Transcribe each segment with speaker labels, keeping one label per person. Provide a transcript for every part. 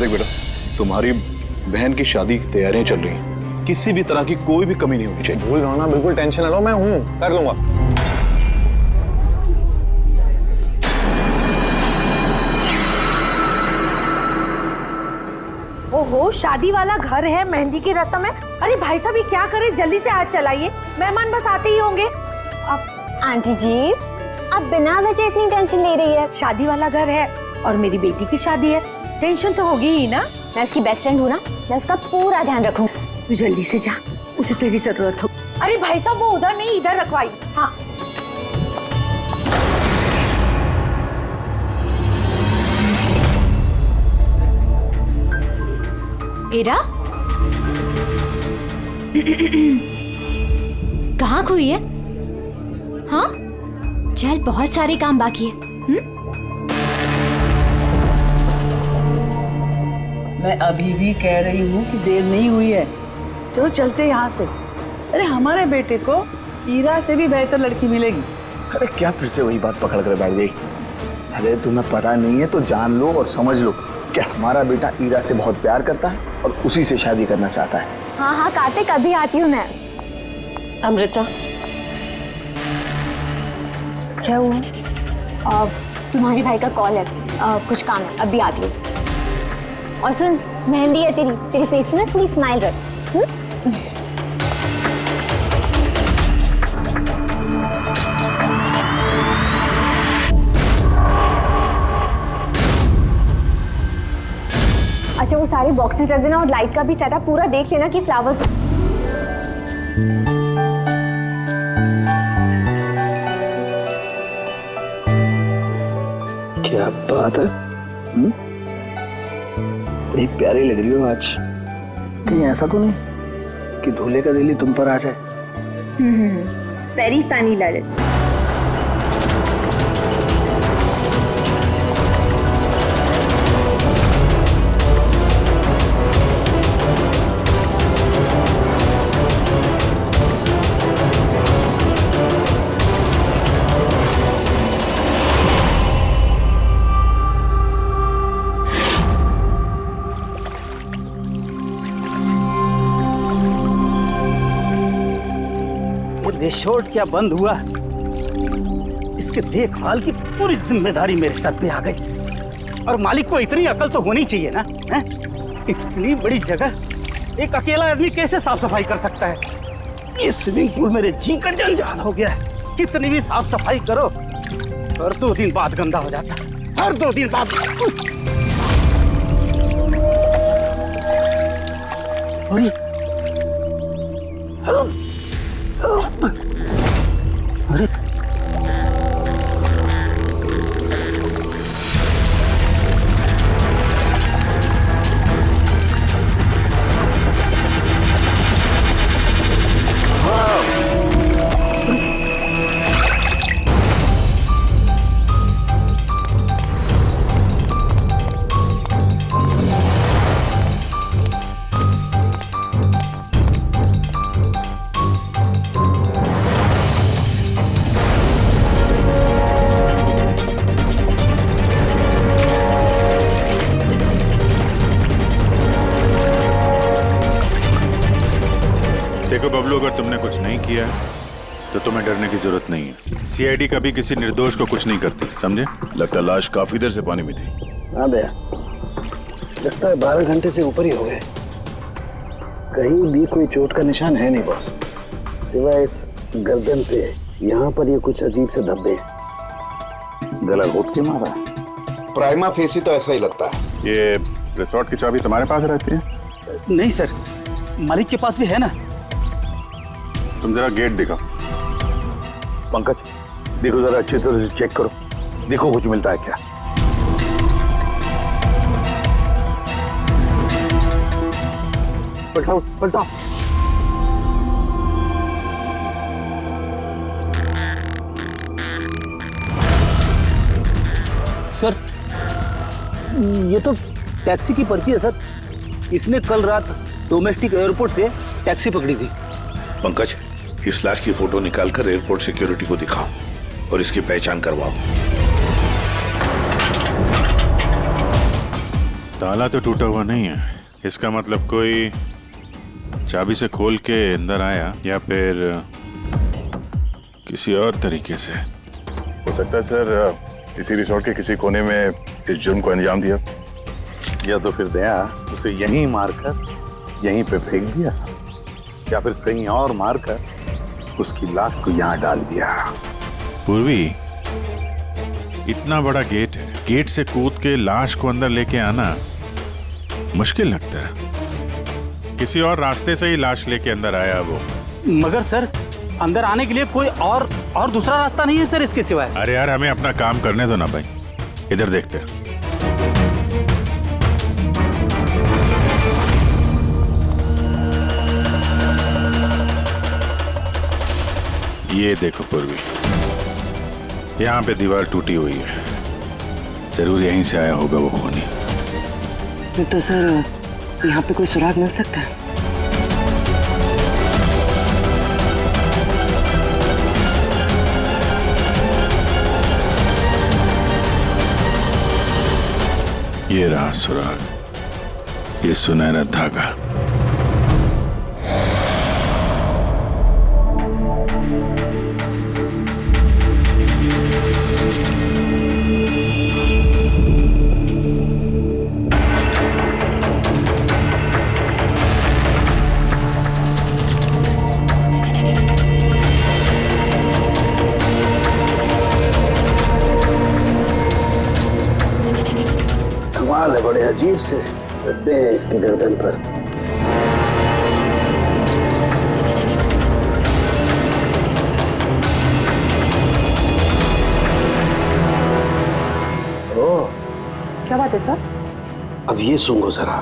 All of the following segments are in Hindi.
Speaker 1: देख बेटा, तुम्हारी बहन की शादी की तैयारियां चल रही हैं, किसी भी तरह की कोई भी कमी नहीं होनी चाहिए।
Speaker 2: भूल रहा ना, बिल्कुल टेंशन ना लो, मैं हूँ, कर लूंगा।
Speaker 3: ओहो, शादी वाला घर है, मेहंदी की रस्म है। अरे भाई साहब, ये क्या करें, जल्दी से हाथ चलाइए, मेहमान बस आते ही होंगे। अब
Speaker 4: आंटी जी, आप बिना वजह इतनी टेंशन ले रही है?
Speaker 3: शादी वाला घर है और मेरी बेटी की शादी है, टेंशन तो होगी ही ना।
Speaker 4: मैं उसकी बेस्ट फ्रेंड हूँ ना, मैं उसका पूरा ध्यान रखूंगी।
Speaker 3: तू जल्दी से जा, उसे तेरी जरूरत हो। अरे भाई साहब, वो उधर नहीं इधर रखवाई। हाँ
Speaker 4: एरा कहाँ खोई है? हाँ चल, बहुत सारे काम बाकी है।
Speaker 5: मैं अभी भी कह रही हूँ कि देर नहीं हुई है, चलो चलते यहाँ से। अरे हमारे बेटे को ईरा से भी बेहतर लड़की मिलेगी।
Speaker 6: अरे क्या फिर से वही बात पकड़ कर बैठ गई? अरे तुम्हें पता नहीं है तो जान लो और समझ लो कि हमारा बेटा ईरा से बहुत प्यार करता है और उसी से शादी करना चाहता है।
Speaker 4: हाँ हाँ कार्तिक, अभी आती हूँ मैं।
Speaker 5: अमृता, क्या हुआ?
Speaker 4: तुम्हारे भाई का कॉल है, कुछ काम है, अभी आती हूँ। और सुन, मेहंदी है तेरे फेस पे ना, थोड़ी स्माइल रख। अच्छा, वो सारे बॉक्सेस रख देना और लाइट का भी सेटअप पूरा देख लेना कि फ्लावर्स।
Speaker 6: क्या बात है, बड़ी प्यारी लग रही हो आज। कहीं ऐसा तो नहीं कि दूल्हे का दिल ही तुम पर आ जाए?
Speaker 4: Very funny Lalit.
Speaker 7: रिसोर्ट क्या बंद हुआ? इसके देखभाल की पूरी जिम्मेदारी मेरे सर पे आ गई। और मालिक को इतनी अकल तो होनी चाहिए ना, है? इतनी बड़ी जगह एक अकेला आदमी कैसे साफ सफाई कर सकता है? ये स्विमिंग पूल मेरे जी का जंजाल हो गया है। कितनी भी साफ सफाई करो, हर 2 दिन बाद गंदा हो जाता है, हर 2 दिन बाद। अरे
Speaker 8: देखो बबलू, अगर तुमने कुछ नहीं किया तो तुम्हें डरने की जरूरत नहीं है। सीआईडी कभी किसी निर्दोष को कुछ नहीं करती, समझे?
Speaker 1: लगता है लाश काफी देर से पानी में थी।
Speaker 6: हाँ भैया, लगता है 12 घंटे से ऊपर ही हो गए। कहीं भी कोई चोट का निशान है नहीं बॉस, सिवाय इस गर्दन पे। यहाँ पर ये कुछ अजीब से धब्बे हैं। गला घोट के मारा?
Speaker 9: प्राइमा फेसी तो ऐसा ही लगता है।
Speaker 8: ये रिसोर्ट की चाबी तुम्हारे पास रहती है?
Speaker 7: नहीं सर, मालिक के पास भी है ना।
Speaker 8: तुम जरा गेट दिखाओ।
Speaker 6: पंकज, देखो जरा अच्छी तरह से चेक करो, देखो कुछ मिलता है क्या। पलटाओ पलटाओ।
Speaker 7: सर, ये तो टैक्सी की पर्ची है सर। इसने कल रात डोमेस्टिक एयरपोर्ट से टैक्सी पकड़ी थी।
Speaker 1: पंकज, इस लाश की फोटो निकालकर एयरपोर्ट सिक्योरिटी को दिखाओ और इसकी पहचान करवाओ।
Speaker 8: ताला तो टूटा हुआ नहीं है, इसका मतलब कोई चाबी से खोल के अंदर आया या फिर किसी और तरीके से।
Speaker 1: हो सकता है सर इसी रिसोर्ट के किसी कोने में इस जुर्म को अंजाम दिया,
Speaker 10: या तो फिर दया उसे यहीं मारकर यहीं पे फेंक दिया, या फिर कहीं और मारकर उसकी लाश को यहाँ डाल दिया।
Speaker 8: पूर्वी, इतना बड़ा गेट है, गेट से कूद के लाश को अंदर लेके आना मुश्किल लगता है। किसी और रास्ते से ही लाश लेके अंदर आया वो।
Speaker 7: मगर सर, अंदर आने के लिए कोई और दूसरा रास्ता नहीं है सर इसके सिवाय।
Speaker 8: अरे यार, हमें अपना काम करने दो ना भाई, इधर देखते हैं। ये देखो पूर्वी, यहाँ पे दीवार टूटी हुई है, जरूर यहीं से आया होगा वो खूनी।
Speaker 5: तो सर यहाँ पे कोई सुराग मिल सकता है?
Speaker 8: ये रहा सुराग, ये सुनहरा धागा।
Speaker 6: कमाल है, बड़े अजीब से धब्बे हैं इसकी गर्दन पर। ओह,
Speaker 3: क्या बात है सर?
Speaker 6: अब ये सुनो जरा।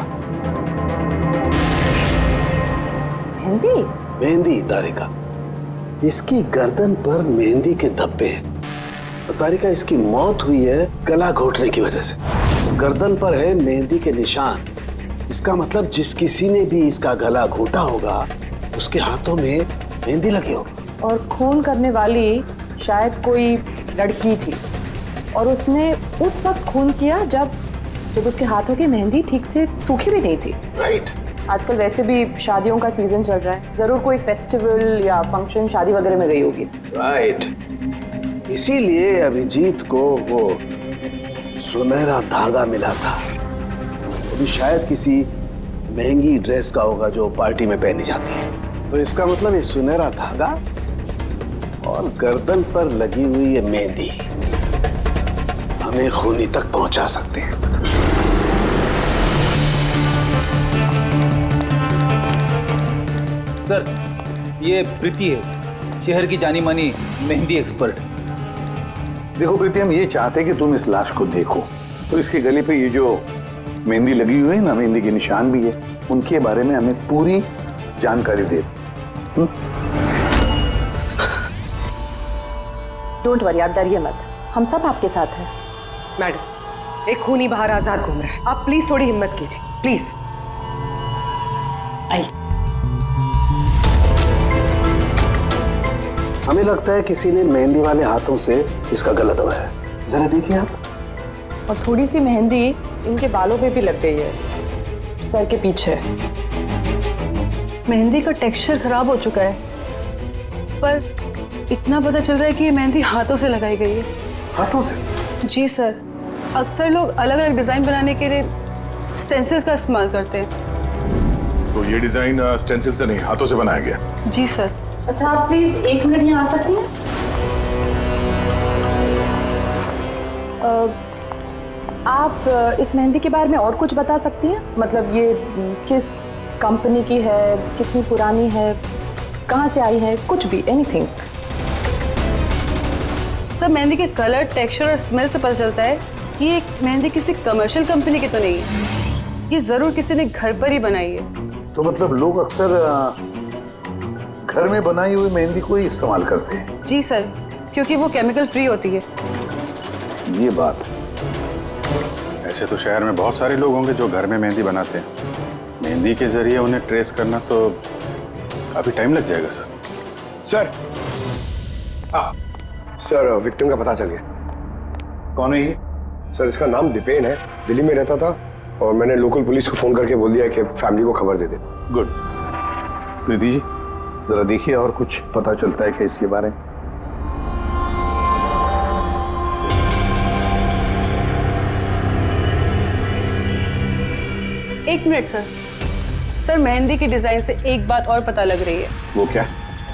Speaker 3: मेहंदी?
Speaker 6: मेहंदी तारिका, इसकी गर्दन पर मेहंदी के धब्बे हैं। तारिका, इसकी मौत हुई है गला घोटने की वजह से। गर्दन पर है मेहंदी के निशान, इसका मतलब जिस किसी ने भी इसका गला घोटा होगा उसके हाथों में मेहंदी लगी होगी।
Speaker 11: और खून करने वाली शायद कोई लड़की थी और उसने उस वक्त खून किया जब उसके हाथों की मेहंदी ठीक से सूखी भी नहीं थी।
Speaker 6: राइट।
Speaker 11: आजकल वैसे भी शादियों का सीजन चल रहा है, जरूर कोई फेस्टिवल या फंक्शन शादी वगैरह में गई होगी।
Speaker 6: राइट, इसीलिए अभिजीत को वो सुनहरा धागा मिला था। वो भी शायद किसी महंगी ड्रेस का होगा जो पार्टी में पहनी जाती है। तो इसका मतलब ये सुनहरा धागा और गर्दन पर लगी हुई ये मेहंदी हमें खूनी तक पहुंचा सकते हैं।
Speaker 12: सर, ये प्रीति है, शहर की जानी मानी मेहंदी एक्सपर्ट।
Speaker 10: देखो प्रीति, हम ये चाहते हैं कि तुम इस लाश को देखो, तो इसके गले पे ये जो मेहंदी लगी हुई है ना, मेहंदी के निशान भी है, उनके बारे में हमें पूरी जानकारी दे।
Speaker 11: डोंट वरी, आप डरिए मत, हम सब आपके साथ हैं।
Speaker 3: मैडम, एक खूनी बाहर आजाद घूम रहा है, आप प्लीज थोड़ी हिम्मत कीजिए, प्लीज।
Speaker 11: आई।
Speaker 6: हमें लगता है किसी ने मेहंदी वाले हाथों से इसका गला दबाया, जरा देखिए आप।
Speaker 11: और थोड़ी सी मेहंदी इनके बालों पे भी लग गई है, सर के पीछे।
Speaker 13: मेहंदी का टेक्सचर खराब हो चुका है, पर इतना पता चल रहा है कि ये मेहंदी हाथों से लगाई गई है।
Speaker 6: हाथों से?
Speaker 13: जी सर, अक्सर लोग अलग अलग डिजाइन बनाने के लिए स्टेंसिल्स का इस्तेमाल करते हैं।
Speaker 1: तो ये डिजाइन स्टेंसिल से नहीं, हाथों से बनाया गया।
Speaker 13: जी सर।
Speaker 11: अच्छा, आप प्लीज 1 मिनट यहाँ आ सकती हैं? आप इस मेहंदी के बारे में और कुछ बता सकती हैं? मतलब ये किस कंपनी की है, कितनी पुरानी है, कहाँ से आई है, कुछ भी, एनीथिंग।
Speaker 13: सर, मेहंदी के कलर, टेक्सचर और स्मेल से पता चलता है कि ये मेहंदी किसी कमर्शियल कंपनी की तो नहीं है, ये जरूर किसी ने घर पर ही बनाई है।
Speaker 10: तो मतलब लोग अक्सर घर में बनाई हुई मेहंदी को ही इस्तेमाल करते हैं?
Speaker 13: जी सर, क्योंकि वो केमिकल फ्री होती है।
Speaker 10: ये बात।
Speaker 8: ऐसे तो शहर में बहुत सारे लोग होंगे जो घर में मेहंदी बनाते हैं, मेहंदी के जरिए उन्हें ट्रेस करना तो काफी टाइम लग जाएगा सर।
Speaker 9: सर, सर विक्टिम का पता चल गया।
Speaker 10: कौन है ये?
Speaker 9: सर, इसका नाम दीपेन है, दिल्ली में रहता था,
Speaker 14: और मैंने लोकल पुलिस को फोन करके बोल दिया कि फैमिली को खबर दे दे।
Speaker 10: गुड। प्रीति जी जरा देखिए और कुछ पता चलता है क्या इसके बारे में?
Speaker 13: एक मिनट सर। सर मेहंदी की डिजाइन से एक बात और पता लग रही है।
Speaker 10: वो क्या?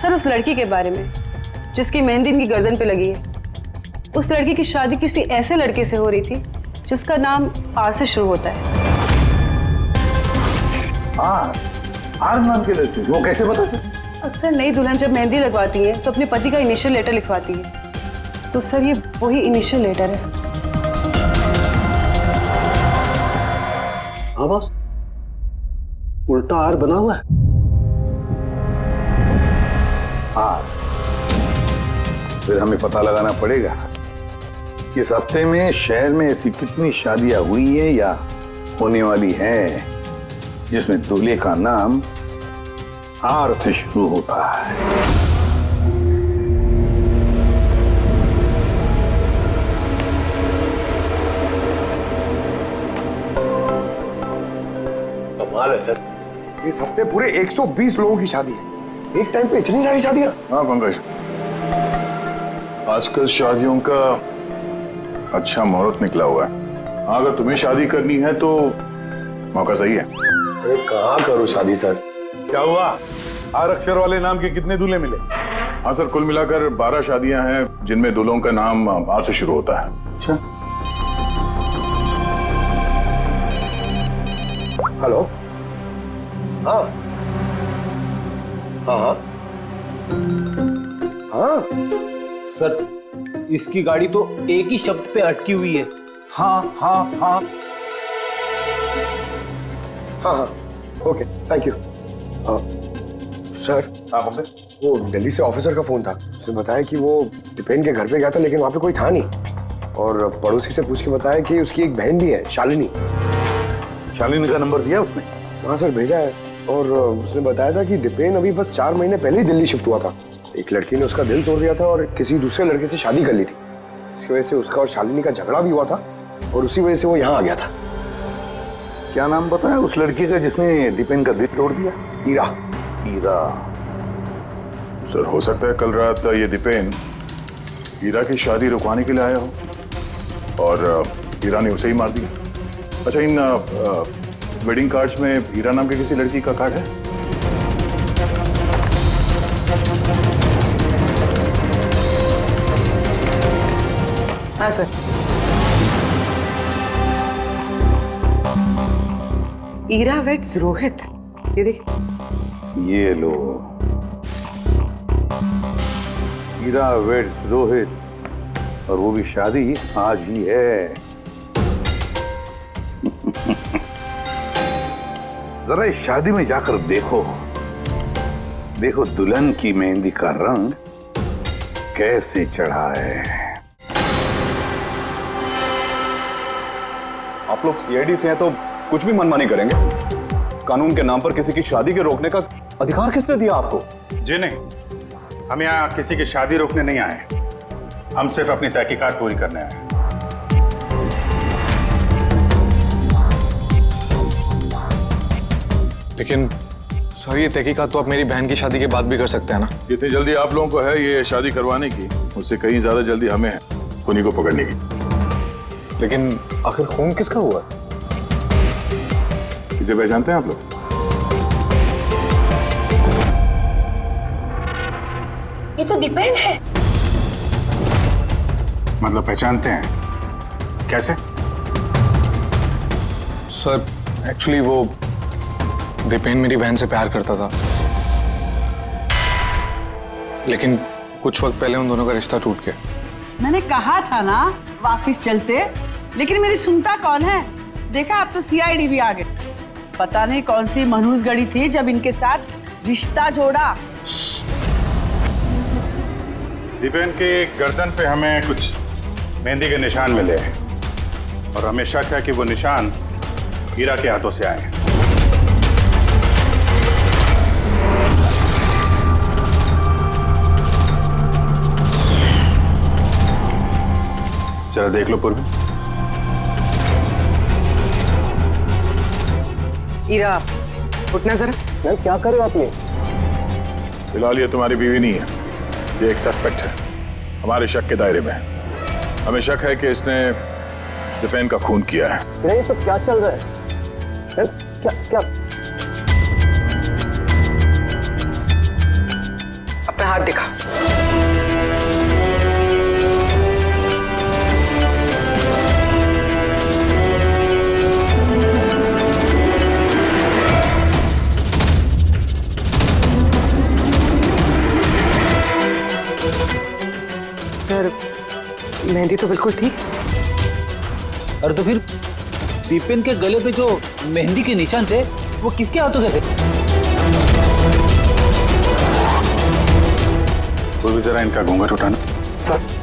Speaker 13: सर उस लड़की के बारे में जिसकी मेहंदी इनकी गर्दन पे लगी है, उस लड़की की शादी किसी ऐसे लड़के से हो रही थी जिसका नाम आर से शुरू होता है।
Speaker 10: आर नाम के लड़के? वो कैसे पता चला?
Speaker 13: अक्सर नई दुल्हन जब मेहंदी लगवाती है तो अपने पति का इनिशियल लेटर लिखवाती है, तो सर ये वही इनिशियल लेटर है।
Speaker 6: हाँ बॉस, उल्टा आर बना हुआ है।
Speaker 10: हाँ, फिर हमें पता लगाना पड़ेगा कि इस हफ्ते में शहर में ऐसी कितनी शादियां हुई हैं या होने वाली हैं जिसमें दूल्हे का नाम आर से शुरू होता है।
Speaker 14: कमाल है सर, इस हफ्ते पूरे 120 लोगों की शादी है। एक टाइम पे इतनी सारी शादियां?
Speaker 10: हाँ पंकज, आजकल शादियों का अच्छा मुहूर्त निकला हुआ है। अगर तुम्हें शादी करनी है तो मौका सही है।
Speaker 14: अरे कहाँ करूँ शादी सर?
Speaker 10: क्या हुआ? आर अक्षर वाले नाम के कितने दूल्हे मिले? हाँ सर, कुल मिलाकर 12 शादियां हैं जिनमें दूल्हों का नाम आर से शुरू होता है। अच्छा,
Speaker 14: हेलो। हाँ हाँ हाँ हाँ
Speaker 12: सर इसकी गाड़ी तो एक ही शब्द पे अटकी हुई है। हाँ हाँ हाँ
Speaker 14: हाँ हाँ, ओके थैंक यू। सर, वो दिल्ली से ऑफिसर का फोन था। उसने बताया कि वो दीपेन के घर पे गया था लेकिन वहाँ पे कोई था नहीं, और पड़ोसी से पूछ के बताया कि उसकी एक बहन भी है, शालिनी।
Speaker 10: शालिनी का नंबर दिया उसने?
Speaker 14: हाँ सर, भेजा है। और उसने बताया था कि दीपेन अभी बस 4 महीने पहले ही दिल्ली शिफ्ट हुआ था। एक लड़की ने उसका दिल तोड़ दिया था और किसी दूसरे लड़के से शादी कर ली थी। इसकी वजह से उसका और शालिनी का झगड़ा भी हुआ था और उसी वजह से वो यहाँ आ गया था।
Speaker 10: क्या नाम बताया उस लड़की का जिसने दीपेन का दिल तोड़ दिया?
Speaker 14: ईरा।
Speaker 10: ईरा? सर हो सकता है कल रात ये दीपेन ईरा की शादी रुकवाने के लिए आया हो और ईरा ने उसे ही मार दिया। अच्छा, इन वेडिंग कार्ड्स में ईरा नाम की किसी लड़की का कार्ड है?
Speaker 5: हाँ सर। ईरा वेड्स रोहित, ये देख।
Speaker 10: ये लो, ईरा वेड्स रोहित, और वो भी शादी आज ही है। जरा इस शादी में जाकर देखो, देखो दुल्हन की मेहंदी का रंग कैसे चढ़ा है।
Speaker 1: आप लोग सीआईडी से हैं तो कुछ भी मनमानी करेंगे? कानून के नाम पर किसी की शादी के रोकने का अधिकार किसने दिया आपको?
Speaker 8: जी नहीं, हम यहाँ किसी की शादी रोकने नहीं आए, हम सिर्फ अपनी तहकीकात पूरी करने आए।
Speaker 2: लेकिन सर ये तहकीकात तो आप मेरी बहन की शादी के बाद भी कर सकते हैं ना?
Speaker 10: जितनी जल्दी आप लोगों को है ये शादी करवाने की, उससे कहीं ज्यादा जल्दी हमें है खूनी को पकड़ने की।
Speaker 2: लेकिन आखिर खून किसका हुआ?
Speaker 10: इसे पहचानते हैं आप लोग?
Speaker 3: ये तो दीपेन है।
Speaker 8: मतलब पहचानते हैं? कैसे?
Speaker 2: सर एक्चुअली वो दीपेन मेरी बहन से प्यार करता था, लेकिन कुछ वक्त पहले उन दोनों का रिश्ता टूट गया।
Speaker 5: मैंने कहा था ना वापस चलते, लेकिन मेरी सुनता कौन है? देखा, अब तो सीआईडी भी आ गए। पता नहीं कौन सी मनहूस गड़ी थी जब इनके साथ रिश्ता जोड़ा।
Speaker 8: दीपेन के गर्दन पे हमें कुछ मेहंदी के निशान मिले हैं और हमें शक है कि वो निशान ईरा के हाथों से आए हैं। जरा देख लो पूर्वी।
Speaker 15: ईरा, उठना जरा।
Speaker 7: मैम क्या कर रहे हो आप ये?
Speaker 10: फिलहाल ये तुम्हारी बीवी नहीं है, ये एक सस्पेक्ट है, हमारे शक के दायरे में है। हमें शक है कि इसने दीपेन का खून किया है।
Speaker 7: ये सब क्या चल रहा है? क्या क्या?
Speaker 15: अपना हाथ दिखा। सर, मेहंदी तो बिल्कुल ठीक है।
Speaker 12: और तो फिर दीपेन के गले पे जो मेहंदी के निशान थे वो किसके हाथों से थे?
Speaker 10: वो भी जरा इनका घूंघट उठाना।
Speaker 7: सर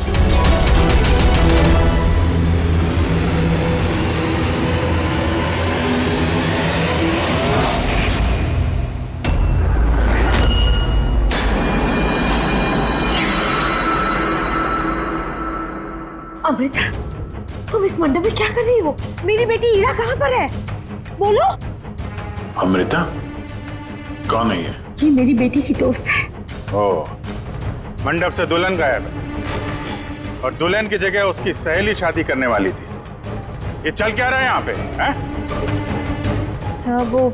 Speaker 3: अमृता, तुम इस मंडप में क्या कर रही हो? मेरी बेटी ईरा कहाँ पर है? बोलो।
Speaker 8: अमृता कौन है ये?
Speaker 3: ये मेरी बेटी की दोस्त है।
Speaker 8: ओह, मंडप से दुल्हन गायब है और दुल्हन की जगह उसकी सहेली शादी करने वाली थी। ये चल क्या रहा है यहाँ पे? हैं?
Speaker 4: सर वो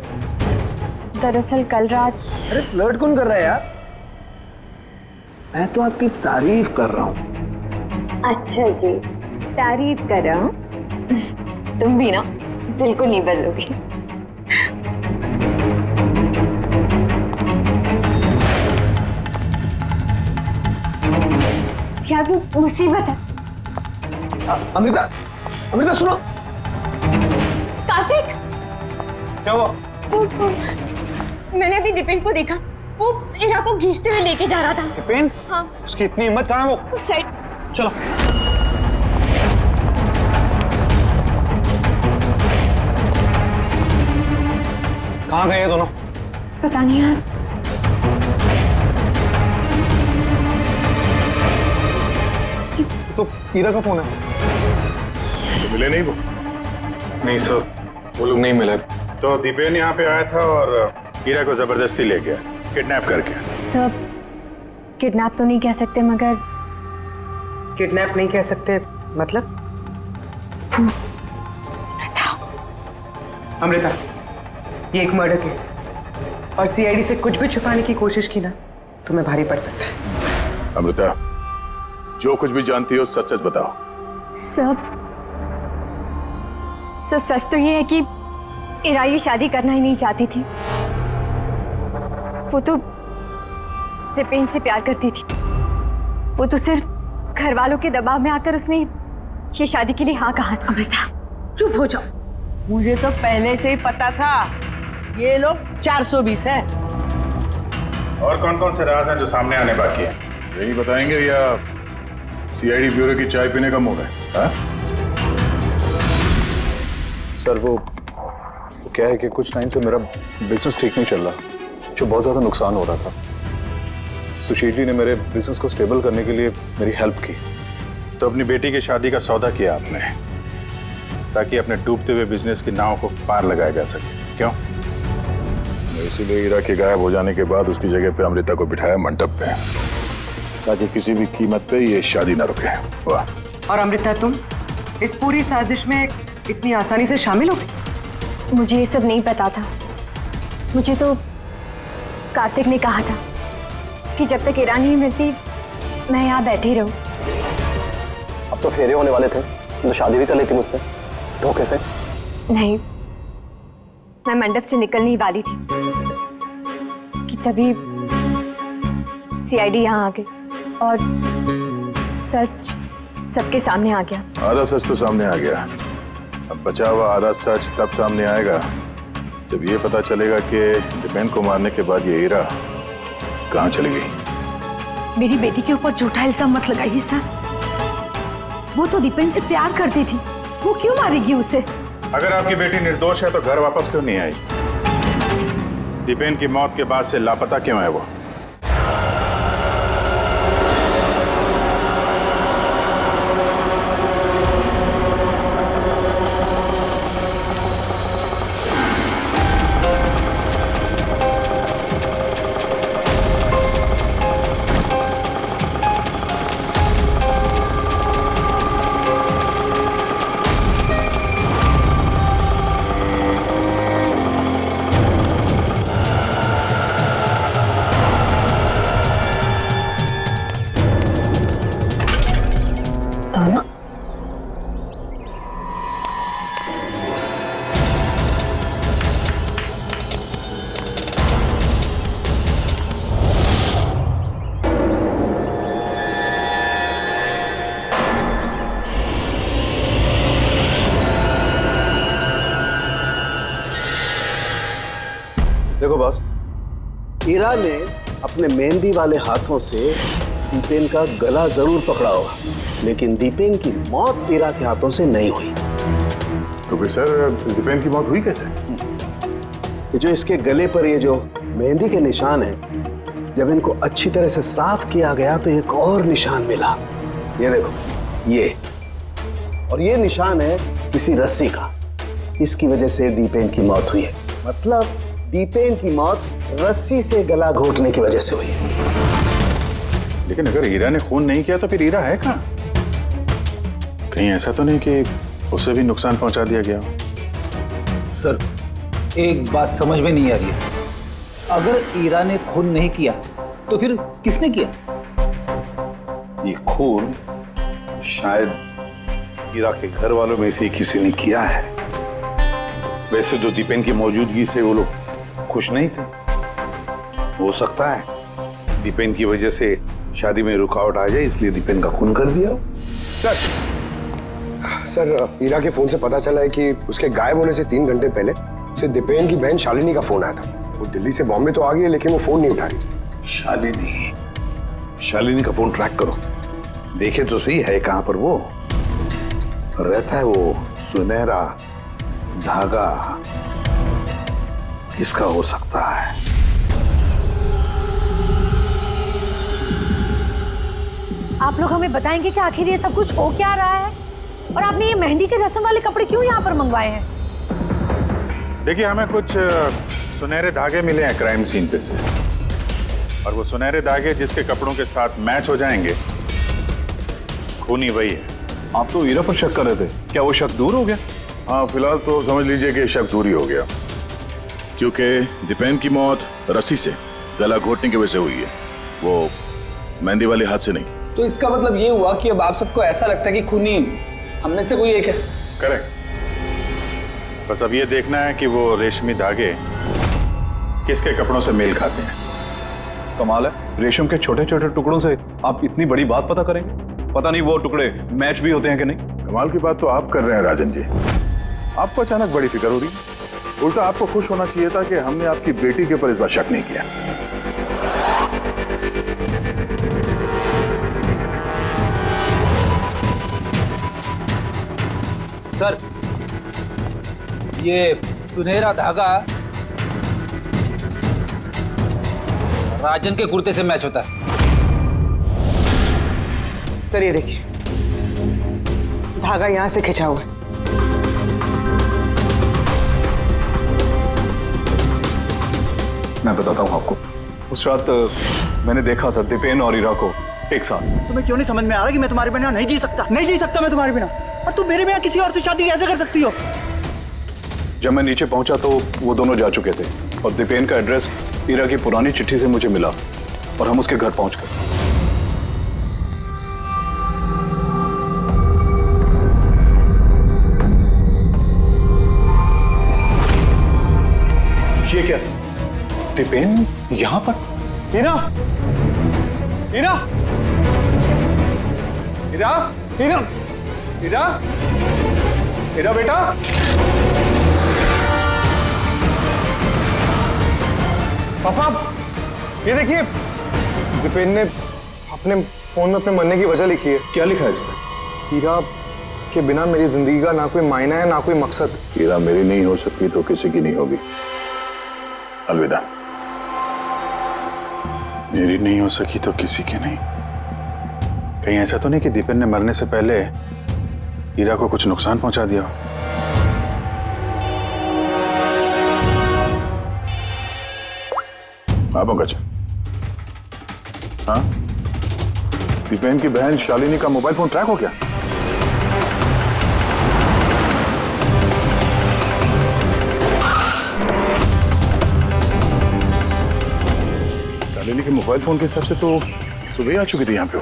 Speaker 4: दरअसल कल रात।
Speaker 7: अरे फ्लर्ट कौन कर रहा है यार? मैं तो आपकी तारीफ कर रहा हूँ।
Speaker 4: अच्छा जी, तारीफ कर रहा हूँ। तुम भी ना बिल्कुल नहीं बदलोगी। यार वो मुसीबत है।
Speaker 7: अमृता, अमृता सुनो।
Speaker 4: कार्तिक,
Speaker 7: क्या हुआ?
Speaker 4: मैंने अभी दीपेन को देखा, वो ईरा को घींचते हुए लेके जा रहा था।
Speaker 7: दीपेन?
Speaker 4: हाँ।
Speaker 7: उसकी इतनी हिम्मत कहाँ है वो?
Speaker 4: उस साइड।
Speaker 7: चलो। कहाँ गए ये दोनों?
Speaker 4: पता नहीं यार।
Speaker 7: तो ईरा का फोन है।
Speaker 8: तो मिले नहीं वो?
Speaker 2: नहीं सर, वो लोग नहीं मिले।
Speaker 8: तो दीपेन यहाँ पे आया था और ईरा को जबरदस्ती ले गया, किडनैप करके।
Speaker 4: सब किडनैप तो नहीं कह सकते, मगर
Speaker 15: किडनैप नहीं कह सकते मतलब? अमृता, ये एक मर्डर केस है और सीआईडी से कुछ भी छुपाने की कोशिश की ना, तुम्हें भारी पड़ सकता है।
Speaker 10: अमृता, जो कुछ भी जानती हो सच सच बताओ।
Speaker 4: सब सच तो ये है कि ईरा ये शादी करना ही नहीं चाहती थी। वो तो दीपेन से प्यार करती थी। वो तो सिर्फ घर वालों के दबाव में आकर उसने ये शादी के लिए हाँ कहा।
Speaker 3: अमृता चुप हो जाओ।
Speaker 5: मुझे तो पहले से ही पता था ये लोग 420 है।
Speaker 8: और कौन कौन से राज हैं जो सामने आने बाकी हैं?
Speaker 10: यही बताएंगे या सीआईडी ब्यूरो की चाय पीने का मूड है? हाँ?
Speaker 1: सर वो क्या है कि कुछ टाइम से मेरा बिजनेस ठीक नहीं चल रहा, जो बहुत ज़्यादा नुकसान हो रहा था। सुशील जी ने मेरे बिजनेस को स्टेबल करने के लिए मेरी हेल्प की।
Speaker 8: तो अपनी बेटी की शादी का सौदा किया आपने, ताकि अपने डूबते हुए बिजनेस की नाव को पार लगाया जा सके। क्यों?
Speaker 10: इसीलिए ईरा के गायब हो जाने के बाद उसकी जगह पे अमृता को बिठाया मंडप पे, ताकि किसी भी कीमत पे ये शादी ना रुके। वाह।
Speaker 15: और अमृता, तुम इस पूरी साजिश में इतनी आसानी से शामिल हो गई?
Speaker 4: मुझे ये सब नहीं पता था। मुझे तो कार्तिक ने कहा था कि जब तक ईरा नहीं मिलती मैं यहाँ बैठी रहूं।
Speaker 7: अब तो फेरे होने वाले थे, तो शादी भी कर लेती मुझसे धोखे से।
Speaker 4: नहीं, मैं मंडप से निकलने ही वाली थी कि तभी सीआईडी यहाँ आ गई और सच सबके सामने आ गया।
Speaker 10: आधा सच तो सामने आ गया, अब बचा हुआ आधा सच तब सामने आएगा जब ये पता चलेगा कि दीपेन को मारने के बाद ये ईरा कहाँ चली गई।
Speaker 3: मेरी बेटी के ऊपर झूठा इल्जाम मत लगाइए सर। वो तो दीपेन से प्यार करती थी, वो क्यों मारेगी उसे?
Speaker 8: अगर आपकी बेटी निर्दोष है तो घर वापस क्यों नहीं आई? दीपेन की मौत के बाद से लापता क्यों है वो?
Speaker 4: तो ना
Speaker 1: देखो बॉस,
Speaker 6: ईरा ने अपने मेहंदी वाले हाथों से दीपेन का गला जरूर पकड़ा होगा, लेकिन दीपेन की मौत ईरा के हाथों से नहीं हुई।
Speaker 10: तो फिर सर दीपेन की मौत हुई कैसे?
Speaker 6: ये जो इसके गले पर ये जो मेहंदी के निशान हैं, जब इनको अच्छी तरह से साफ किया गया तो एक और निशान मिला। ये देखो, ये और ये निशान है किसी रस्सी का। इसकी वजह से दीपेन की मौत हुई है। मतलब दीपेन की मौत रस्सी से गला घोटने की वजह से हुई है।
Speaker 8: लेकिन अगर ईरा ने खून नहीं किया तो फिर ईरा है कहाँ? कहीं ऐसा तो नहीं कि उसे भी नुकसान पहुंचा दिया गया हो?
Speaker 12: सर, एक बात समझ में नहीं आ रही है। अगर ईरा ने खून नहीं किया तो फिर किसने किया?
Speaker 10: ये खून शायद ईरा के घर वालों में से किसी ने किया है। वैसे तो दीपेन की मौजूदगी से वो लोग खुश नहीं थे। हो सकता है दीपेन की वजह से शादी में रुकावट आ जाए, इसलिए दीपेन का खून कर दिया।
Speaker 14: सर ईरा के फोन से पता चला है कि उसके गायब होने से 3 घंटे पहले उसे दीपेन की बहन शालिनी का फोन आया था। वो दिल्ली से बॉम्बे तो आ गई है, लेकिन वो फोन नहीं उठा रही।
Speaker 10: शालिनी का फोन ट्रैक करो, देखे तो सही है कहां पर वो रहता है। वो सुनहरा धागा किसका हो सकता है?
Speaker 3: आप लोग हमें बताएंगे कि आखिर ये सब कुछ हो क्या रहा है, और आपने ये मेहंदी के रस्म वाले कपड़े क्यों यहाँ पर मंगवाए हैं?
Speaker 8: देखिए, हमें कुछ सुनहरे धागे मिले हैं क्राइम सीन पे से, और वो सुनहरे धागे जिसके कपड़ों के साथ मैच हो जाएंगे, खूनी वही है।
Speaker 1: आप तो ईरा पर शक कर रहे थे, क्या वो शक दूर हो गया?
Speaker 10: हाँ, फिलहाल तो समझ लीजिए कि शक दूर ही हो गया,
Speaker 8: क्योंकि दीपेन की मौत रस्सी से गला घोटने की वजह से हुई है, वो मेहंदी वाले हाथ से नहीं।
Speaker 12: तो इसका मतलब ये हुआ कि अब आप सबको ऐसा लगता है कि खूनी हम में से कोई एक है?
Speaker 8: करेक्ट। बस अब ये देखना है कि वो रेशमी धागे किसके कपड़ों से मेल खाते हैं।
Speaker 1: कमाल है, रेशम के छोटे छोटे टुकड़ों से आप इतनी बड़ी बात पता करेंगे। पता नहीं वो टुकड़े मैच भी होते हैं कि नहीं।
Speaker 10: कमाल की बात तो आप कर रहे हैं राजन जी। आपको अचानक बड़ी फिक्र हो रही है। उल्टा आपको खुश होना चाहिए था कि हमने आपकी बेटी के ऊपर इस बार शक नहीं किया।
Speaker 12: सर, ये सुनहरा धागा राजन के कुर्ते से मैच होता है।
Speaker 15: सर ये देखिए, धागा यहां से खिंचा हुआ है।
Speaker 1: मैं बताता हूँ आपको, उस रात मैंने देखा था दीपेन और ईरा को एक साथ।
Speaker 7: तुम्हें क्यों नहीं समझ में आ रहा कि मैं तुम्हारे बिना नहीं जी सकता? नहीं जी सकता मैं तुम्हारे बिना, और तुम मेरे बिना किसी और से शादी कैसे कर सकती हो?
Speaker 1: जब मैं नीचे पहुंचा तो वो दोनों जा चुके थे, और दीपेन का एड्रेस ईरा की पुरानी चिट्ठी से मुझे मिला, और हम उसके घर पहुंच गए। ये क्या, दीपेन यहां पर?
Speaker 2: ईरा, ईरा, ईरा, ईरा, ईरा, ईरा बेटा।
Speaker 14: पापा, ये देखिए, दीपेन ने अपने फोन में अपने मरने की वजह लिखी है।
Speaker 1: क्या लिखा है इसमें?
Speaker 14: हीरा के बिना मेरी जिंदगी का ना कोई मायना है ना कोई मकसद।
Speaker 10: हीरा मेरी नहीं हो सकती तो किसी की नहीं होगी। अलविदा।
Speaker 8: मेरी नहीं हो सकी तो किसी की नहीं। कहीं ऐसा तो नहीं कि दीपेन ने मरने से पहले हीरा को कुछ नुकसान पहुंचा दिया?
Speaker 10: हाँ पंकज। हाँ, दीपेन की बहन शालिनी का मोबाइल फोन ट्रैक हो गया? शालिनी के मोबाइल फोन के हिसाब से तो सुबह ही आ चुकी थी यहाँ पे।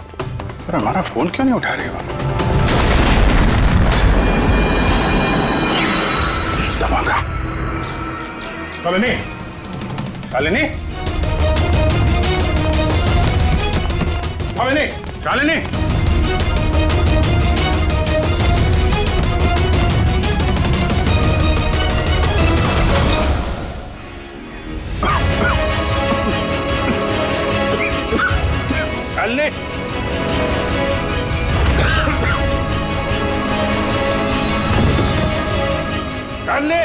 Speaker 8: पर हमारा फोन क्यों नहीं उठा रही हो? धमाका। शालिनी, शालिनी, शालिनी, शालिनी। शालिनी, शालिनी।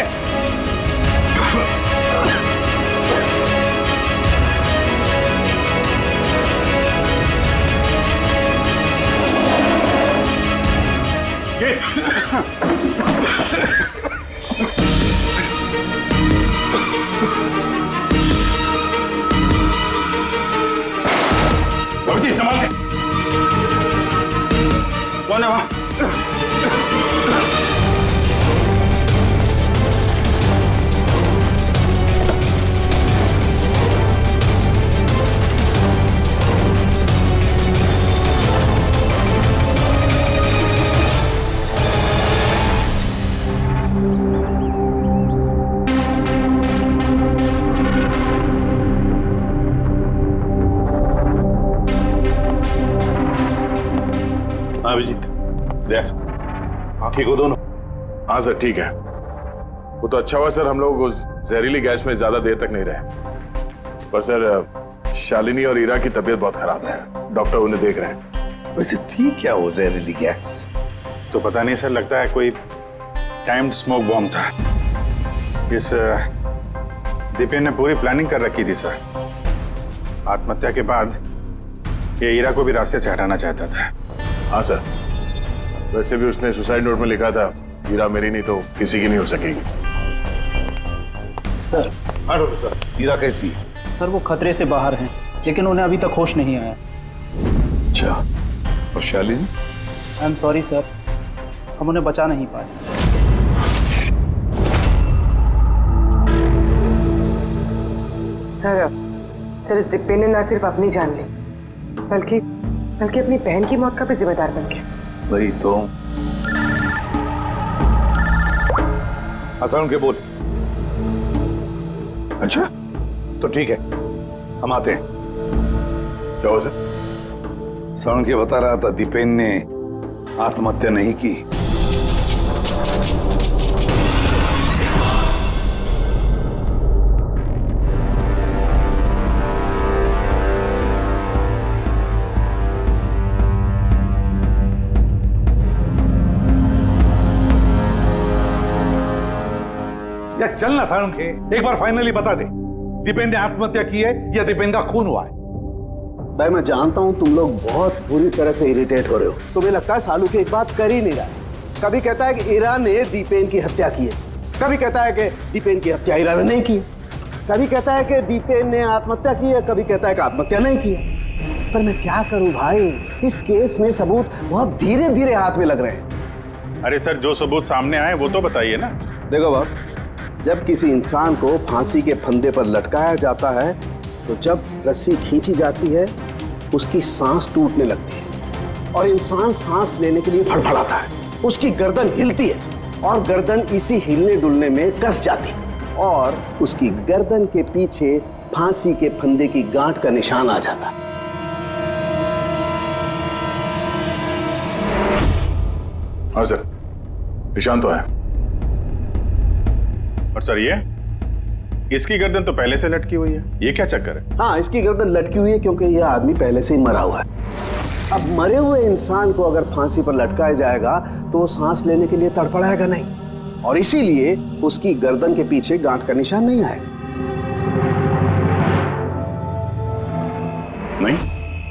Speaker 8: जी संभाल के। कौन है वहां?
Speaker 10: अभिजीत, देख, ठीक हो दोनों?
Speaker 8: हाँ सर ठीक है। वो तो अच्छा हुआ सर हम लोग उस जहरीली गैस में ज्यादा देर तक नहीं रहे। पर सर शालिनी और ईरा की तबीयत बहुत खराब है, डॉक्टर उन्हें देख रहे हैं।
Speaker 10: वैसे थी क्या वो जहरीली गैस?
Speaker 8: तो पता नहीं सर, लगता है कोई टाइम्ड स्मोक बॉम्ब था। इस दीपेन ने पूरी प्लानिंग कर रखी थी सर। आत्महत्या के बाद ये ईरा को भी रास्ते से हटाना चाहता था। हाँ सर, वैसे भी उसने सुसाइड नोट में लिखा था, हीरा मेरी नहीं तो किसी की नहीं हो सकेगी।
Speaker 10: सर, हीरा कैसी है?
Speaker 12: सर वो खतरे से बाहर हैं, लेकिन उन्हें अभी तक होश नहीं आया।
Speaker 10: अच्छा, और Shalini?
Speaker 12: I am sorry sir, हम उन्हें बचा नहीं पाए।
Speaker 15: सर इस दिप्पे ने न सिर्फ अपनी जान ली, बल्कि अपनी बहन की मौत का भी जिम्मेदार बन गया।
Speaker 10: वही तो। हसन के बोल। अच्छा, तो ठीक है, हम आते हैं।
Speaker 8: क्या हो सर?
Speaker 10: सरण के बता रहा था दीपेन ने आत्महत्या नहीं की। चल ना सारुण के, एक बार फाइनली बता दे, दीपेन ने आत्महत्या की है या दीपेन का खून हुआ है?
Speaker 6: भाई मैं जानता हूं तुम लोग बहुत बुरी तरह से इरिटेट हो रहे हो। तुम्हें लगता है सालू की एक बात कर ही नहीं रहा है। कभी कहता है कि ईरा ने दीपेन की हत्या की है, कभी कहता है कि दीपेन की हत्या ईरा ने नहीं की, कभी कहता है कि दीपेन ने आत्महत्या की है, कभी कहता है कि आत्महत्या नहीं की है। पर मैं क्या करूं भाई, इस केस में सबूत बहुत धीरे धीरे हाथ में लग रहे हैं।
Speaker 8: अरे सर, जो सबूत सामने आए वो तो बताइए ना।
Speaker 6: देखो बॉस, जब किसी इंसान को फांसी के फंदे पर लटकाया जाता है तो जब रस्सी खींची जाती है उसकी सांस टूटने लगती है और इंसान सांस लेने के लिए फड़फड़ाता है। उसकी गर्दन हिलती है और गर्दन इसी हिलने डुलने में कस जाती है और उसकी गर्दन के पीछे फांसी के फंदे की गांठ का निशान आ जाता है।
Speaker 8: हाँ सर, निशान तो है। और सर ये इसकी गर्दन तो पहले से लटकी हुई है, ये क्या चक्कर है?
Speaker 6: हाँ, इसकी गर्दन लटकी हुई है क्योंकि यह आदमी पहले से ही मरा हुआ है। अब मरे हुए इंसान को अगर फांसी पर लटकाया जाएगा तो वो सांस लेने के लिए तड़पड़ाएगा नहीं और इसीलिए उसकी गर्दन के पीछे गांठ का निशान नहीं आएगा।
Speaker 8: नहीं,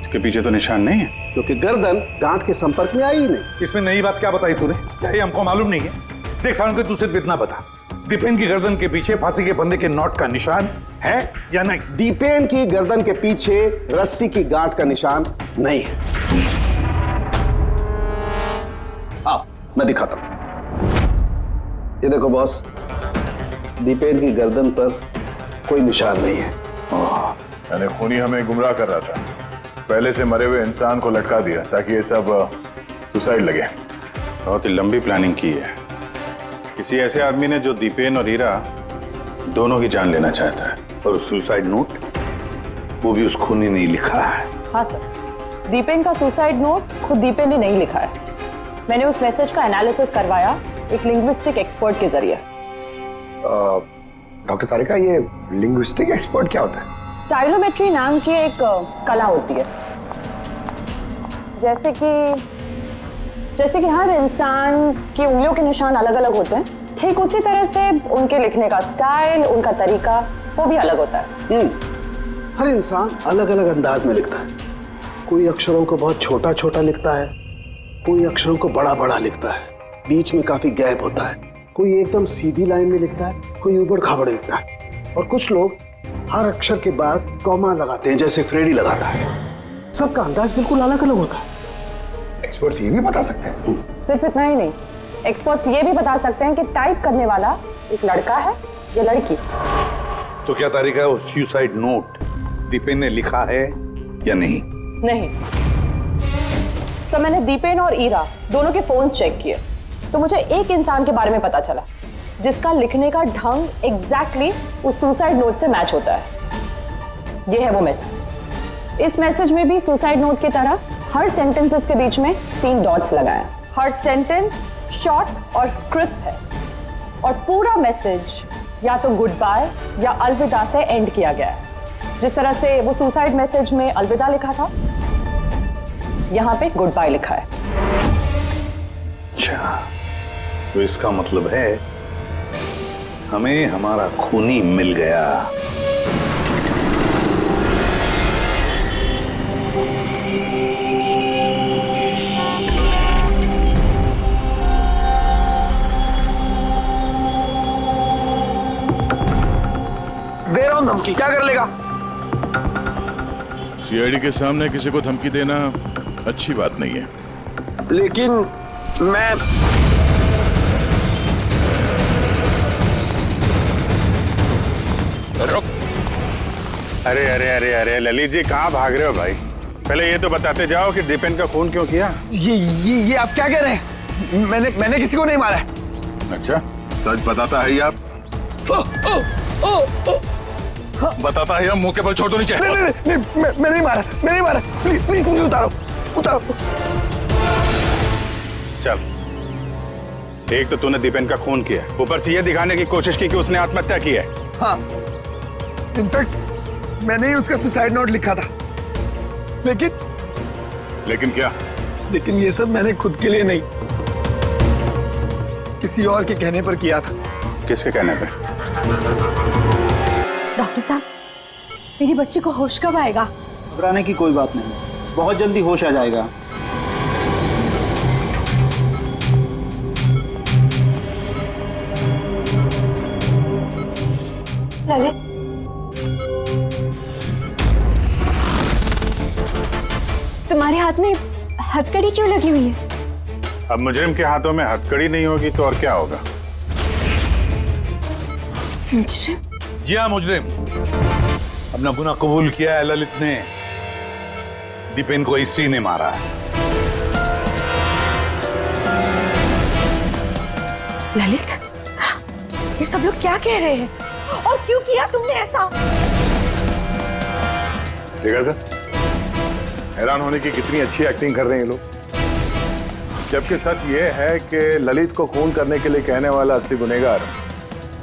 Speaker 8: इसके पीछे तो निशान नहीं है
Speaker 6: क्योंकि गर्दन गांठ के संपर्क में आई ही नहीं।
Speaker 10: इसमें नई बात क्या बताई तूने? क्या ये हमको मालूम नहीं है? देख सारुण के, तू सिर्फ इतना बता, दीपेन की गर्दन के पीछे फांसी के फंदे के नॉट का निशान है या नहीं?
Speaker 6: दीपेन की गर्दन के पीछे रस्सी की गांठ का निशान नहीं है। आओ मैं दिखाता हूं। ये देखो बॉस, दीपेन की गर्दन पर कोई निशान नहीं है।
Speaker 8: यानी खूनी हमें गुमराह कर रहा था, पहले से मरे हुए इंसान को लटका दिया ताकि ये सब सुसाइड लगे। बहुत ही लंबी प्लानिंग की है। किसी ऐसे आदमी ने जो दीपेन और हीरा दोनों की जान लेना चाहता है।
Speaker 10: और सुसाइड नोट वो भी उस खूनी ने लिखा है।
Speaker 11: हाँ सर, दीपेन का सुसाइड नोट खुद दीपेन ने नहीं लिखा है। मैंने उस मैसेज का एनालिसिस करवाया एक लिंग्विस्टिक एक्सपर्ट के जरिए।
Speaker 14: डॉक्टर तारिका, ये लिंग्विस्टिक एक्सपर्ट क्या होता है?
Speaker 11: स्टाइलोमेट्री नाम की एक कला होती है। जैसे कि हर इंसान की उंगलियों के निशान अलग अलग होते हैं, ठीक उसी तरह से उनके लिखने का स्टाइल, उनका तरीका वो भी अलग होता है।
Speaker 6: हर इंसान अलग अलग अंदाज में लिखता है। कोई अक्षरों को बहुत छोटा छोटा लिखता है, कोई अक्षरों को बड़ा बड़ा लिखता है, बीच में काफी गैप होता है। कोई एकदम सीधी लाइन में लिखता है, कोई ऊबड़ खाबड़ लिखता है, और कुछ लोग हर अक्षर के बाद कॉमा लगाते हैं, जैसे फ्रेडी लगाता है। सबका अंदाज बिल्कुल अलग अलग होता है।
Speaker 14: एक्सपर्ट्स ये भी बता सकते हैं?
Speaker 11: सिर्फ इतना ही नहीं, एक्सपर्ट्स ये भी बता सकते हैं कि टाइप करने वाला एक लड़का है या लड़की।
Speaker 10: तो क्या तारिका वो सुसाइड नोट दीपेन ने लिखा है या नहीं?
Speaker 11: नहीं। तो मैंने दीपेन और ईरा दोनों के फोन चेक किए, तो मुझे एक इंसान के बारे में पता चला जिसका लिखने का ढंग एग्जैक्टली उस सुसाइड नोट से मैच होता है। ये है वो मैसेज। इस मैसेज में भी सुसाइड नोट की तरह हर सेंटेंसेस के बीच में 3 डॉट्स लगाए। हर सेंटेंस शॉर्ट और क्रिस्प है, और पूरा मैसेज या तो गुड बाय या अलविदा से एंड किया गया है। जिस तरह से वो सुसाइड मैसेज में अलविदा लिखा था, यहाँ पे गुड बाय लिखा है।
Speaker 10: अच्छा, तो इसका मतलब है हमें हमारा खूनी मिल गया।
Speaker 14: दे रहा हूं धमकी, क्या कर लेगा?
Speaker 8: सीआईडी के सामने किसी को धमकी देना अच्छी बात नहीं है।
Speaker 14: लेकिन मैं
Speaker 8: रुक। अरे अरे अरे अरे ललित जी, कहाँ भाग रहे हो भाई? पहले ये तो बताते जाओ कि दीपेन का खून क्यों किया?
Speaker 14: ये आप क्या कह रहे हैं? मैंने किसी को नहीं मारा है।
Speaker 8: अच्छा, सच बताता है आप? बताता है, मुंह के बल छोड़ दो नीचे।
Speaker 14: नहीं, मैं नहीं मारा, प्लीज मुझे उतारो।
Speaker 8: चल, एक तो तूने दीपेन का खून किया, ऊपर से ये दिखाने की कोशिश की कि उसने आत्महत्या की है।
Speaker 14: हाँ, इनफैक्ट मैंने ही उसका सुसाइड नोट लिखा था।
Speaker 8: लेकिन क्या?
Speaker 14: लेकिन ये सब मैंने खुद के लिए नहीं, किसी और के कहने पर किया था।
Speaker 8: किसके कहने पे?
Speaker 3: डॉक्टर साहब, मेरी बच्ची को होश कब आएगा?
Speaker 12: घबराने की कोई बात नहीं, बहुत जल्दी होश आ जाएगा।
Speaker 4: ललित, तुम्हारे हाथ में हथकड़ी क्यों लगी हुई है?
Speaker 8: अब मुजरिम के हाथों में हथकड़ी नहीं होगी तो और क्या होगा?
Speaker 4: मुजरिम?
Speaker 10: जी हाँ, मुजरिम। अपना गुनाह कबूल किया है ललित ने। दीपेन को इसी ने मारा है।
Speaker 3: ललित, ये सब लोग क्या कह रहे हैं और क्यों किया तुमने ऐसा?
Speaker 1: देखा सर, हैरान होने की कितनी अच्छी एक्टिंग कर रहे हैं ये लोग। जबकि सच ये है कि ललित को खून करने के लिए कहने वाला असली गुनहगार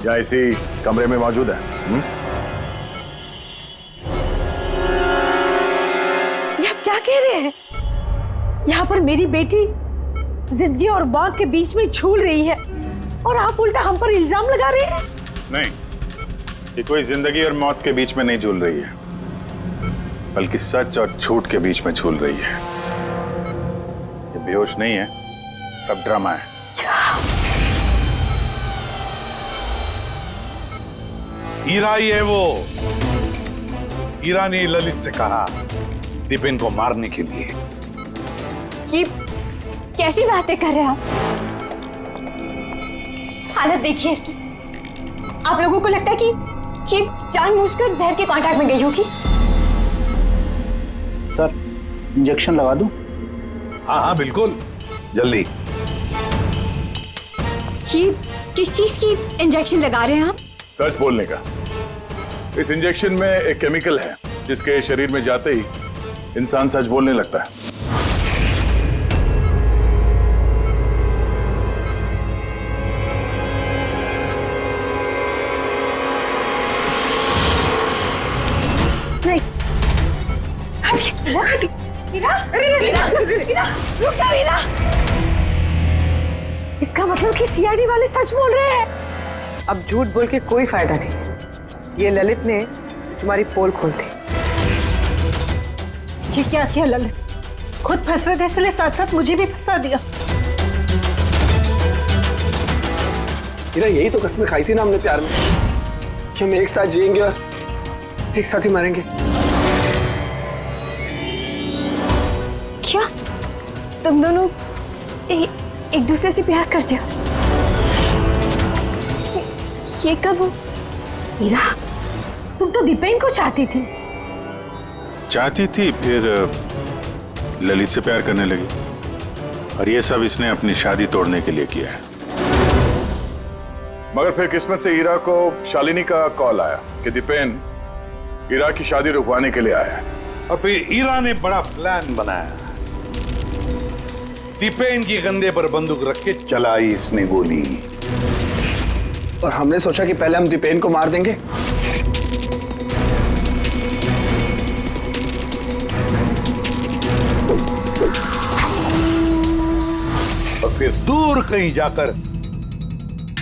Speaker 1: या इसी कमरे में मौजूद है।
Speaker 3: ये आप क्या कह रहे हैं? यहाँ पर मेरी बेटी जिंदगी और मौत के बीच में झूल रही है और आप उल्टा हम पर इल्जाम लगा रहे हैं।
Speaker 8: नहीं, ये कोई जिंदगी और मौत के बीच में नहीं झूल रही है, बल्कि सच और झूठ के बीच में झूल रही है। ये बेहोश नहीं है, सब ड्रामा है।
Speaker 10: हीरा ही है वो। हीरा ने ललित से कहा दीपेन को मारने के लिए।
Speaker 4: ये कैसी बातें कर रहे हैं आप? हालत देखिए इसकी। आप लोगों को लगता है कि ये जानबूझकर जहर के कांटेक्ट में गई होगी?
Speaker 12: सर, इंजेक्शन लगा दूं?
Speaker 10: हाँ हाँ बिल्कुल, जल्दी।
Speaker 4: किस चीज की इंजेक्शन लगा रहे हैं आप?
Speaker 1: सच बोलने का। इस इंजेक्शन में एक केमिकल है जिसके शरीर में जाते ही इंसान सच बोलने लगता है।
Speaker 3: इसका मतलब कि सीआईडी वाले सच बोल रहे हैं।
Speaker 15: अब झूठ बोल के कोई फायदा नहीं। ये ललित ने तुम्हारी पोल खोल दी।
Speaker 3: ये क्या किया ललित? खुद फंस रहे थे इसलिए साथ साथ मुझे भी फंसा दिया।
Speaker 12: यही तो कसमें खाई थी ना हमने प्यार में कि हम एक साथ जिएंगे और एक साथ ही मरेंगे।
Speaker 4: क्या तुम दोनों एक दूसरे से प्यार करते हो? ये कब?
Speaker 3: हीरा, तुम तो दीपेन को चाहती थी।
Speaker 8: चाहती थी, फिर ललित से प्यार करने लगी। और ये सब इसने अपनी शादी तोड़ने के लिए किया है।
Speaker 1: मगर फिर किस्मत से हीरा को शालिनी का कॉल आया कि दीपेन हीरा की शादी रुकवाने के लिए आया है।
Speaker 10: और फिर हीरा ने बड़ा प्लान बनाया। दीपेन की कंधे पर बंदूक रख के चलाई इसने गोली।
Speaker 12: और हमने सोचा कि पहले हम दीपेन को मार देंगे।
Speaker 10: और फिर दूर कहीं जाकर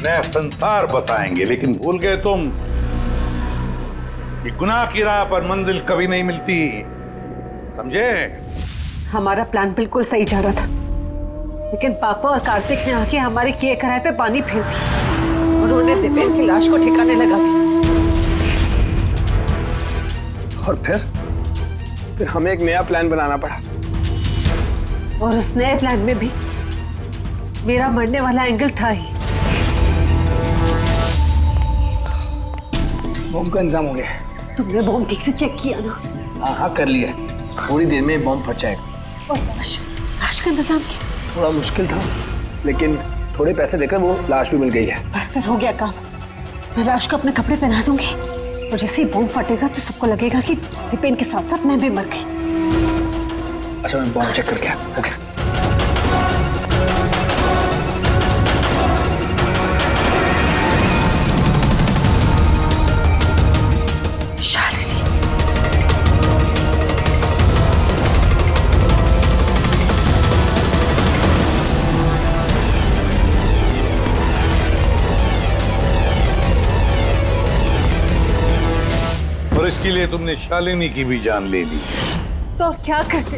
Speaker 10: नया संसार बसाएंगे। लेकिन भूल गए तुम कि गुनाह की राह पर मंजिल कभी नहीं मिलती, समझे?
Speaker 3: हमारा प्लान बिल्कुल सही जा रहा था, लेकिन पापा और कार्तिक ने आके हमारे किए कराए पे पानी फेर दिया। उन्होंने दीपेन की लाश को ठिकाने लगा दिया।
Speaker 12: और फिर हमें एक नया प्लान बनाना पड़ा।
Speaker 3: और उस नए प्लान में भी मेरा मरने वाला एंगल था ही।
Speaker 12: बॉम्ब का इंतजाम हो गया।
Speaker 3: तुमने बॉम्ब ठीक से चेक किया ना?
Speaker 12: हाँ कर लिया। थोड़ी देर में बॉम्ब फट जाएगा।
Speaker 3: और लाश का इंतजाम किया?
Speaker 12: थोड़ा मुश्किल था, लेकिन थोड़े पैसे देकर वो लाश भी मिल गई है।
Speaker 3: बस फिर हो गया काम। मैं लाश को अपने कपड़े पहना दूंगी और जैसे ही बॉम्ब फटेगा तो सबको लगेगा कि दीपेन के साथ साथ मैं भी मर गई।
Speaker 12: अच्छा, मैं बॉम्ब चेक करके आया। ओके।
Speaker 10: इसके लिए तुमने शालिनी की भी जान ले ली।
Speaker 3: तो और क्या करते?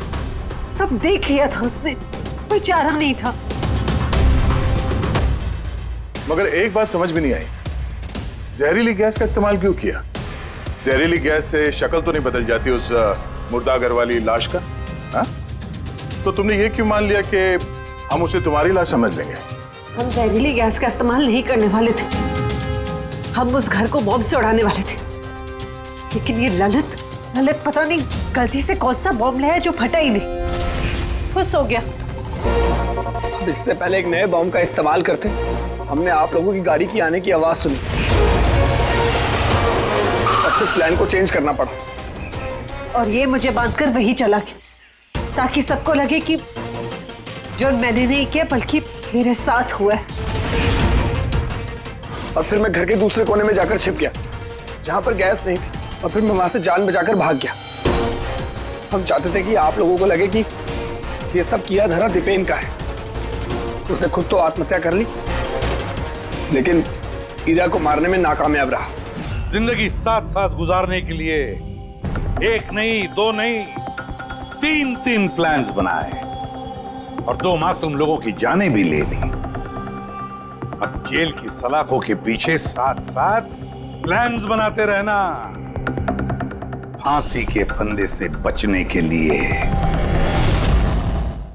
Speaker 3: सब देख लिया था उसने, कोई चारा नहीं था।
Speaker 1: मगर एक बात समझ में नहीं आई, जहरीली गैस का इस्तेमाल क्यों किया? जहरीली गैस से शक्ल तो नहीं बदल जाती उस मुर्दागर वाली लाश का? हा? तो तुमने ये क्यों मान लिया कि हम उसे तुम्हारी लाश समझ लेंगे?
Speaker 3: हम जहरीली गैस का इस्तेमाल नहीं करने वाले थे। हम उस घर को बॉम्ब से उड़ाने वाले थे। लेकिन ये ललित पता नहीं गलती से कौन सा बॉम्ब लाया जो फटा ही नहीं। खुश हो गया।
Speaker 12: अब इससे पहले एक नए बॉम्ब का इस्तेमाल करते, हमने आप लोगों की गाड़ी की आने की आवाज सुनी और फिर प्लान को चेंज करना पड़ा।
Speaker 3: और ये मुझे बांधकर वही चला गया ताकि सबको लगे कि जो मैंने नहीं किया बल्कि मेरे साथ हुआ है।
Speaker 12: और फिर मैं घर के दूसरे कोने में जाकर छिप गया जहां पर गैस नहीं थी, और फिर मैं वहां से जान बचाकर भाग गया। हम चाहते थे कि आप लोगों को लगे कि ये सब किया धरा दीपेन का है। उसने खुद तो आत्महत्या कर ली, लेकिन हीरा को मारने में नाकामयाब रहा।
Speaker 10: जिंदगी साथ साथ गुजारने के लिए एक नहीं, दो नहीं, तीन प्लान्स बनाए और 2 मासूम लोगों की जानें भी ले ली। अब जेल की सलाखों के पीछे साथ साथ प्लान्स बनाते रहना, फांसी के फंदे से बचने के लिए।